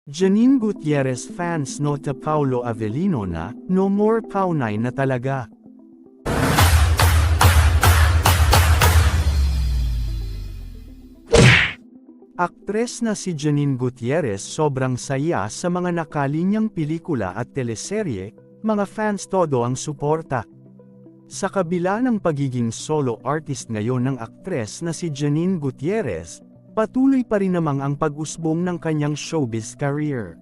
Janine Gutierrez fans nota Paolo Avellino na, no more paunay na talaga. Aktres na si Janine Gutierrez sobrang saya sa mga nakalinyang pelikula at teleserye, mga fans todo ang suporta. Sa kabila ng pagiging solo artist ngayon ng aktres na si Janine Gutierrez, patuloy pa rin namang ang pag-usbong ng kanyang showbiz career.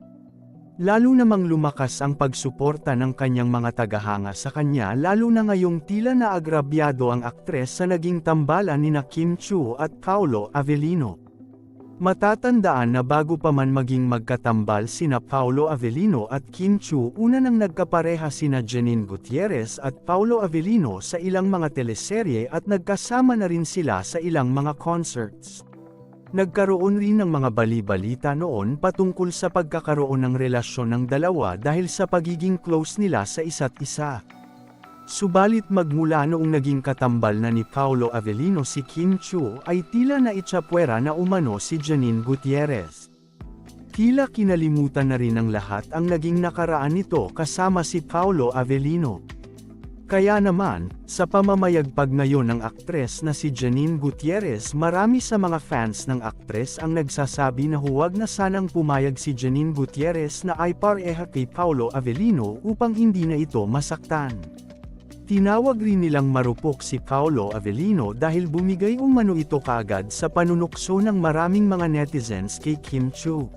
Lalo namang lumakas ang pagsuporta ng kanyang mga tagahanga sa kanya lalo na ngayong tila na agrabyado ang aktres sa naging tambalan nina Kim Chiu at Paolo Avellino. Matatandaan na bago pa man maging magkatambal sina Paolo Avellino at Kim Chiu, una nang nagkapareha sina Janine Gutierrez at Paolo Avellino sa ilang mga teleserye at nagkasama na rin sila sa ilang mga concerts. Nagkaroon rin ng mga bali-balita noon patungkol sa pagkakaroon ng relasyon ng dalawa dahil sa pagiging close nila sa isa't isa. Subalit magmula noong naging katambal na ni Paolo Avellino si Kim Chiu ay tila naitsapwera na umano si Janine Gutierrez. Tila kinalimutan na rin ng lahat ang naging nakaraan nito kasama si Paolo Avellino. Kaya naman, sa pamamayagpag ngayon ng aktres na si Janine Gutierrez, marami sa mga fans ng aktres ang nagsasabi na huwag na sanang pumayag si Janine Gutierrez na ay pareha kay Paolo Avellino upang hindi na ito masaktan. Tinawag rin nilang marupok si Paolo Avellino dahil bumigay umano ito kaagad sa panunukso ng maraming mga netizens kay Kim Chiu.